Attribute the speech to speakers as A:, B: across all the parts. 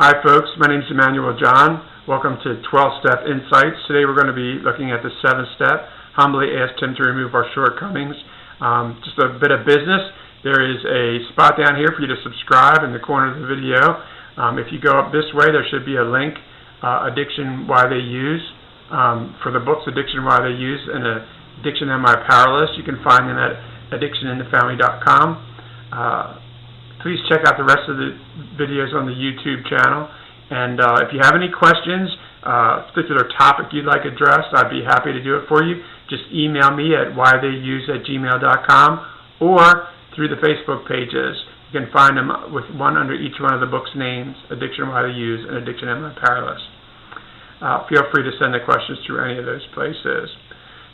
A: Hi folks, my name is Emmanuel John. Welcome to 12-Step Insights. Today we're going to be looking at the 7th step. Humbly asked him to remove our shortcomings. Just a bit of business. There is a spot down here for you to subscribe in the corner of the video. If you go up this way, there should be a link, Addiction Why They Use, for the books Addiction Why They Use and Addiction Am I Powerless. You can find them at addictioninthefamily.com. Please check out the rest of the videos on the YouTube channel. And if you have any questions, particular topic you'd like addressed, I'd be happy to do it for you. Just email me at whytheyuse@gmail.com or through the Facebook pages. You can find them with one under each one of the books' names, Addiction Why They Use and Addiction Am I Powerless. Feel free to send the questions through any of those places.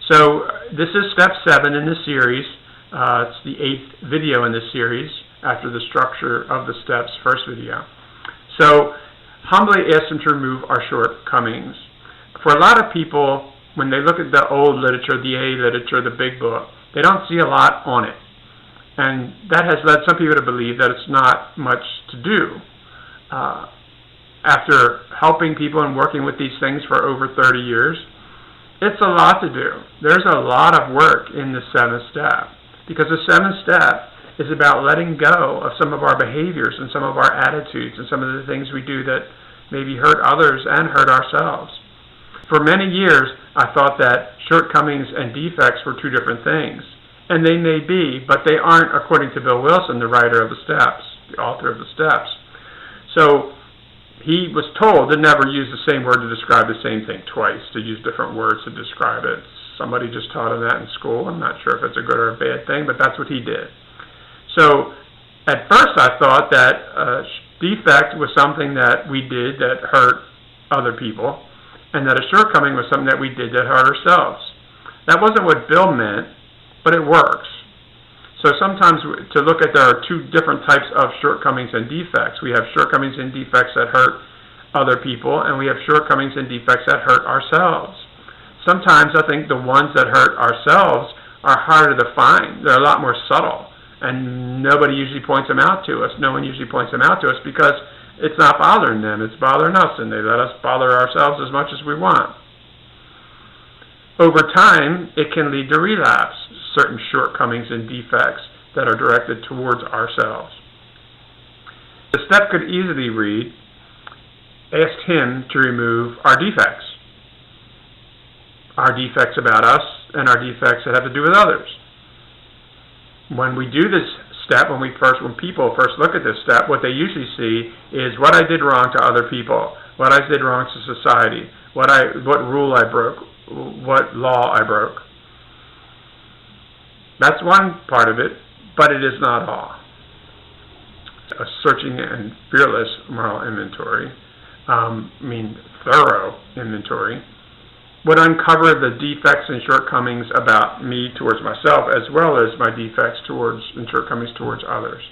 A: So this is step 7 in the series. It's the 8th video in this series, after the structure of the steps first video. So humbly asked him to remove our shortcomings. For a lot of people, when they look at the old literature, the A literature, the big book, they don't see a lot on it. And that has led some people to believe that it's not much to do. After helping people and working with these things for over 30 years, it's a lot to do. There's a lot of work in the 7th step, because the 7th step is about letting go of some of our behaviors and some of our attitudes and some of the things we do that maybe hurt others and hurt ourselves. For many years, I thought that shortcomings and defects were two different things. And they may be, but they aren't, according to Bill Wilson, the writer of the steps, the author of the steps. So he was told to never use the same word to describe the same thing twice, to use different words to describe it. Somebody just taught him that in school. I'm not sure if it's a good or a bad thing, but that's what he did. So at first I thought that defect was something that we did that hurt other people, and that a shortcoming was something that we did that hurt ourselves. That wasn't what Bill meant, but it works. So sometimes to look at, there are two different types of shortcomings and defects. We have shortcomings and defects that hurt other people, and we have shortcomings and defects that hurt ourselves. Sometimes I think the ones that hurt ourselves are harder to find. They're a lot more subtle. And nobody usually points them out to us. No one usually points them out to us because it's not bothering them. It's bothering us, and they let us bother ourselves as much as we want. Over time, it can lead to relapse, certain shortcomings and defects that are directed towards ourselves. The step could easily read, asked him to remove our defects. Our defects about us and our defects that have to do with others. When we do this step, when people first look at this step, what they usually see is what I did wrong to other people, what I did wrong to society, what rule I broke, what law I broke. That's one part of it, but it is not all. A searching and fearless moral inventory, thorough inventory, would uncover the defects and shortcomings about me towards myself, as well as my defects and shortcomings towards others.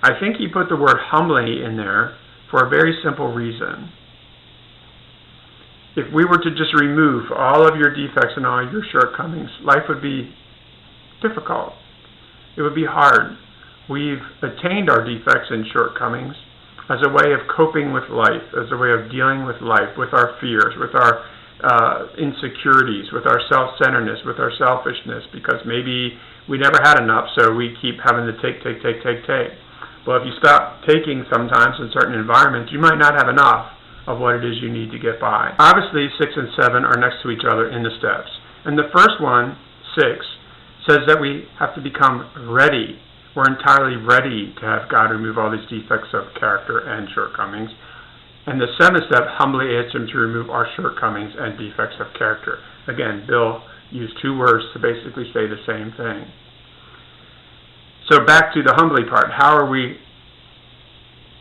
A: I think he put the word humbly in there for a very simple reason. If we were to just remove all of your defects and all your shortcomings, life would be difficult. It would be hard. We've attained our defects and shortcomings as a way of coping with life, as a way of dealing with life, with our fears, with our insecurities, with our self-centeredness, with our selfishness, because maybe we never had enough, so we keep having to take. Well, if you stop taking sometimes in certain environments, you might not have enough of what it is you need to get by. Obviously, 6 and 7 are next to each other in the steps. And the first one, 6, says that we have to become ready. We're entirely ready to have God remove all these defects of character and shortcomings. And the 7th step humbly asks him to remove our shortcomings and defects of character. Again, Bill used 2 words to basically say the same thing. So back to the humbly part. How are we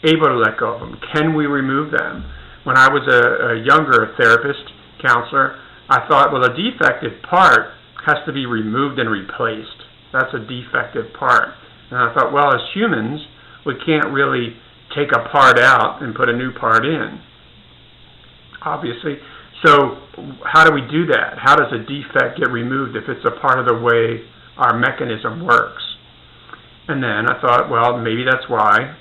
A: able to let go of them? Can we remove them? When I was a younger therapist, counselor, I thought, well, a defective part has to be removed and replaced. That's a defective part. And I thought, well, as humans, we can't really take a part out and put a new part in, obviously. So how do we do that? How does a defect get removed if it's a part of the way our mechanism works? And then I thought, well, maybe that's why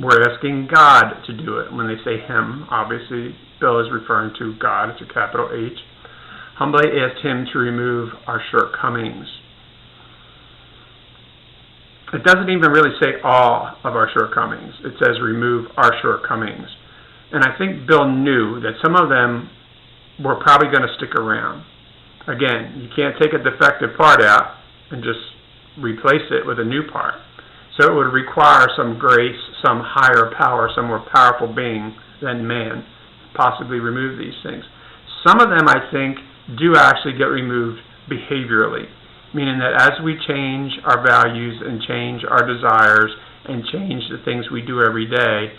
A: We're asking God to do it. When they say Him, obviously Bill is referring to God. It's a capital H. Humbly asked Him to remove our shortcomings. It doesn't even really say all of our shortcomings. It says remove our shortcomings. And I think Bill knew that some of them were probably going to stick around. Again, you can't take a defective part out and just replace it with a new part. So it would require some grace, some higher power, some more powerful being than man, possibly remove these things. Some of them, I think, do actually get removed behaviorally, meaning that as we change our values and change our desires and change the things we do every day,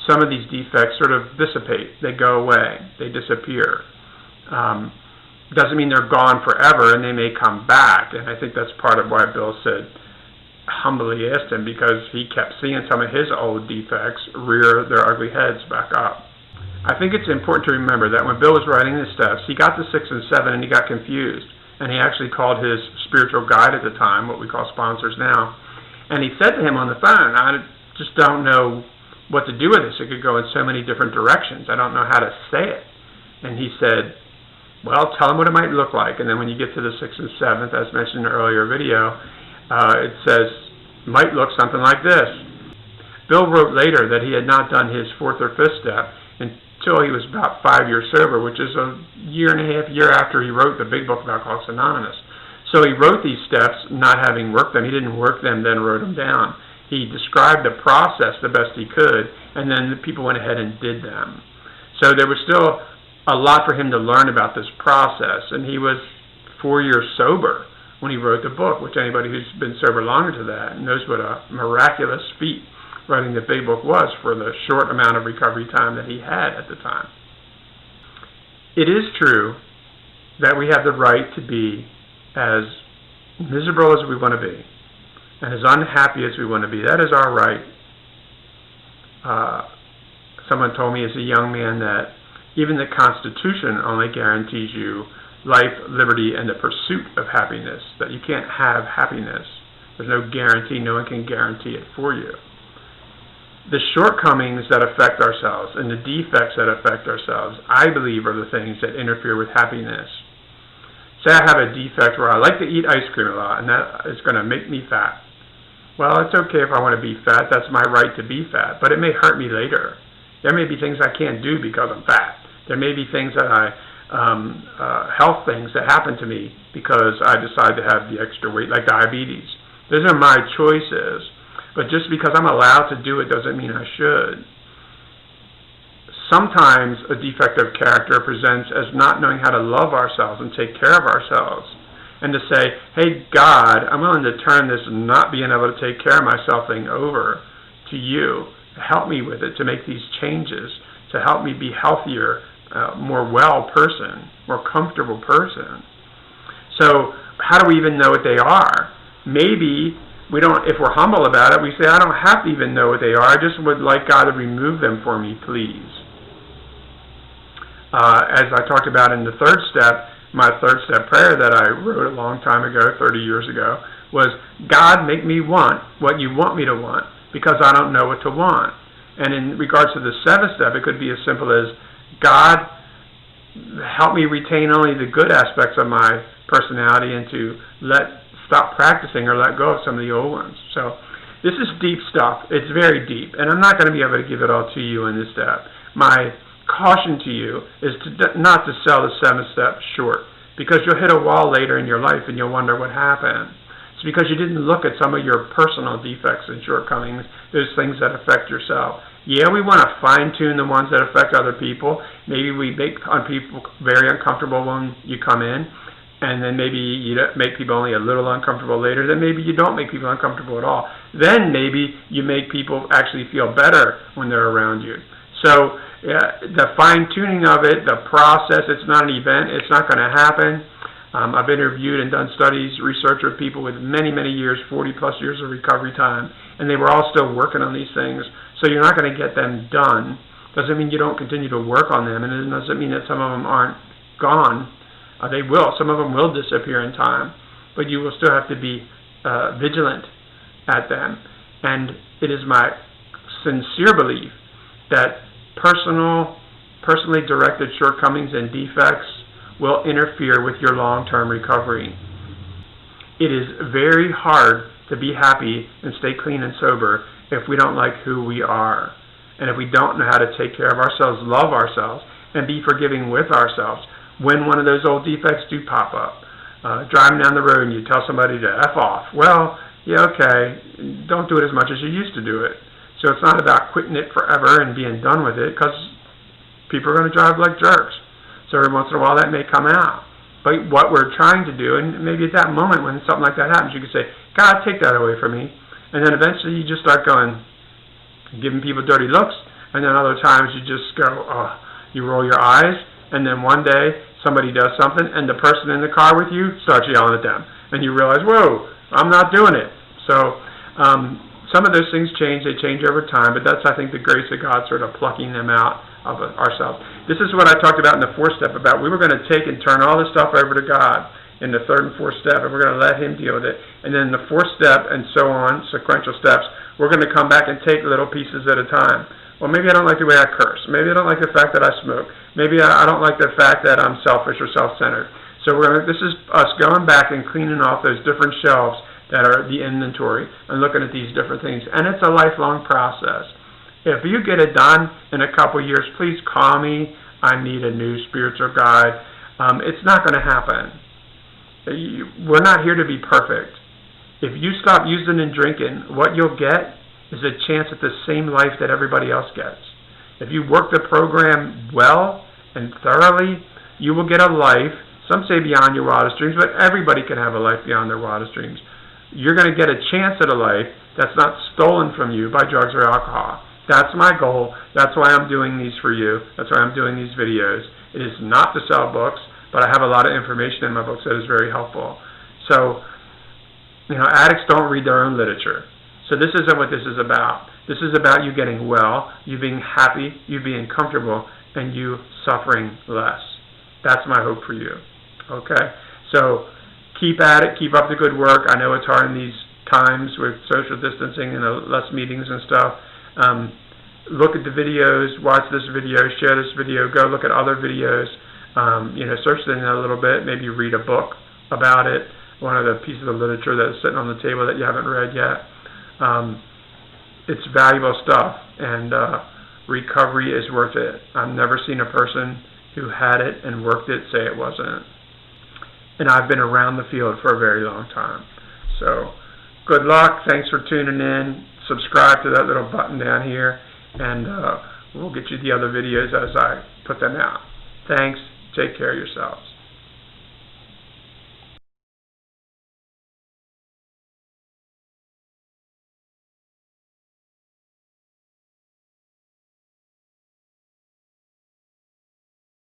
A: some of these defects sort of dissipate. They go away. They disappear. Doesn't mean they're gone forever, and they may come back. And I think that's part of why Bill said, humbly asked Him, because he kept seeing some of his old defects rear their ugly heads back up. I think it's important to remember that when Bill was writing the steps, he got to 6 and 7 and he got confused. And he actually called his spiritual guide at the time, what we call sponsors now. And he said to him on the phone, I just don't know what to do with this. It could go in so many different directions. I don't know how to say it. And he said, well, tell him what it might look like. And then when you get to the 6th and 7th, as mentioned in an earlier video, it says, might look something like this. Bill wrote later that he had not done his 4th or 5th step until he was about 5 years sober, which is a year and a half after he wrote the big book of Alcoholics Anonymous. So he wrote these steps not having worked them. He didn't work them, then wrote them down. He described the process the best he could, and then the people went ahead and did them. So there was still a lot for him to learn about this process, and he was 4 years sober when he wrote the book, which anybody who's been sober longer to that knows what a miraculous feat writing the big book was for the short amount of recovery time that he had at the time. It is true that we have the right to be as miserable as we want to be and as unhappy as we want to be. That is our right. Someone told me as a young man that even the Constitution only guarantees you life, liberty, and the pursuit of happiness, that you can't have happiness. There's no guarantee. No one can guarantee it for you. The shortcomings that affect ourselves and the defects that affect ourselves, I believe, are the things that interfere with happiness. Say I have a defect where I like to eat ice cream a lot, and that is going to make me fat. Well, it's okay if I want to be fat. That's my right to be fat, but it may hurt me later. There may be things I can't do because I'm fat. There may be things that health things that happen to me because I decide to have the extra weight, like diabetes. Those are my choices. But just because I'm allowed to do it doesn't mean I should. Sometimes a defect of character presents as not knowing how to love ourselves and take care of ourselves. And to say, hey, God, I'm willing to turn this not being able to take care of myself thing over to you. Help me with it, to make these changes, to help me be healthier, more well person, more comfortable person. So how do we even know what they are? Maybe we don't, if we're humble about it, we say, I don't have to even know what they are. I just would like God to remove them for me, please. As I talked about in the 3rd step, my 3rd step prayer that I wrote a long time ago, 30 years ago, was, God, make me want what you want me to want, because I don't know what to want. And in regards to the 7th step, it could be as simple as, God, help me retain only the good aspects of my personality and to stop practicing or let go of some of the old ones. So this is deep stuff. It's very deep, and I'm not going to be able to give it all to you in this step. My caution to you is not to sell the 7th step short, because you'll hit a wall later in your life and you'll wonder what happened. It's because you didn't look at some of your personal defects and shortcomings, those things that affect yourself. Yeah, we want to fine-tune the ones that affect other people. Maybe we make people very uncomfortable when you come in, and then maybe you make people only a little uncomfortable later. Then maybe you don't make people uncomfortable at all. Then maybe you make people actually feel better when they're around you. So the fine-tuning of it, the process, it's not an event. It's not going to happen. I've interviewed and done studies, research with people with many, many years, 40-plus years of recovery time, and they were all still working on these things. So you're not going to get them done. Doesn't mean you don't continue to work on them, and it doesn't mean that some of them aren't gone. They will. Some of them will disappear in time, but you will still have to be vigilant at them. And it is my sincere belief that personally directed shortcomings and defects will interfere with your long-term recovery. It is very hard to be happy and stay clean and sober if we don't like who we are, and if we don't know how to take care of ourselves, love ourselves, and be forgiving with ourselves when one of those old defects do pop up. Driving down the road and you tell somebody to F off. Well, yeah, okay, don't do it as much as you used to do it. So it's not about quitting it forever and being done with it, because people are going to drive like jerks. So every once in a while that may come out. But what we're trying to do, and maybe at that moment when something like that happens, you can say, God, take that away from me. And then eventually you just start going, giving people dirty looks, and then other times you just go, oh, you roll your eyes, and then one day somebody does something, and the person in the car with you starts yelling at them. And you realize, whoa, I'm not doing it. So some of those things change. They change over time, but that's, I think, the grace of God sort of plucking them out of ourselves. This is what I talked about in the fourth step, about we were going to take and turn all this stuff over to God in the third and fourth step, and we're going to let Him deal with it. And then the fourth step, and so on, sequential steps, we're going to come back and take little pieces at a time. Well, maybe I don't like the way I curse. Maybe I don't like the fact that I smoke. Maybe I don't like the fact that I'm selfish or self-centered. So this is us going back and cleaning off those different shelves that are the inventory and looking at these different things. And it's a lifelong process. If you get it done in a couple years, please call me. I need a new spiritual guide. It's not going to happen. We're not here to be perfect. If you stop using and drinking, what you'll get is a chance at the same life that everybody else gets. If you work the program well and thoroughly, you will get a life, some say beyond your wildest dreams, but everybody can have a life beyond their wildest dreams. You're going to get a chance at a life that's not stolen from you by drugs or alcohol. That's my goal. That's why I'm doing these for you. That's why I'm doing these videos. It is not to sell books, but I have a lot of information in my books that is very helpful. So, addicts don't read their own literature. So this isn't what this is about. This is about you getting well, you being happy, you being comfortable, and you suffering less. That's my hope for you. Okay? So keep at it. Keep up the good work. I know it's hard in these times with social distancing and less meetings and stuff. Look at the videos. Watch this video. Share this video. Go look at other videos. Search it in a little bit. Maybe read a book about it. One of the pieces of literature that's sitting on the table that you haven't read yet. It's valuable stuff, and recovery is worth it. I've never seen a person who had it and worked it say it wasn't. And I've been around the field for a very long time. So good luck. Thanks for tuning in. Subscribe to that little button down here, and we'll get you the other videos as I put them out. Thanks. Take care of yourselves.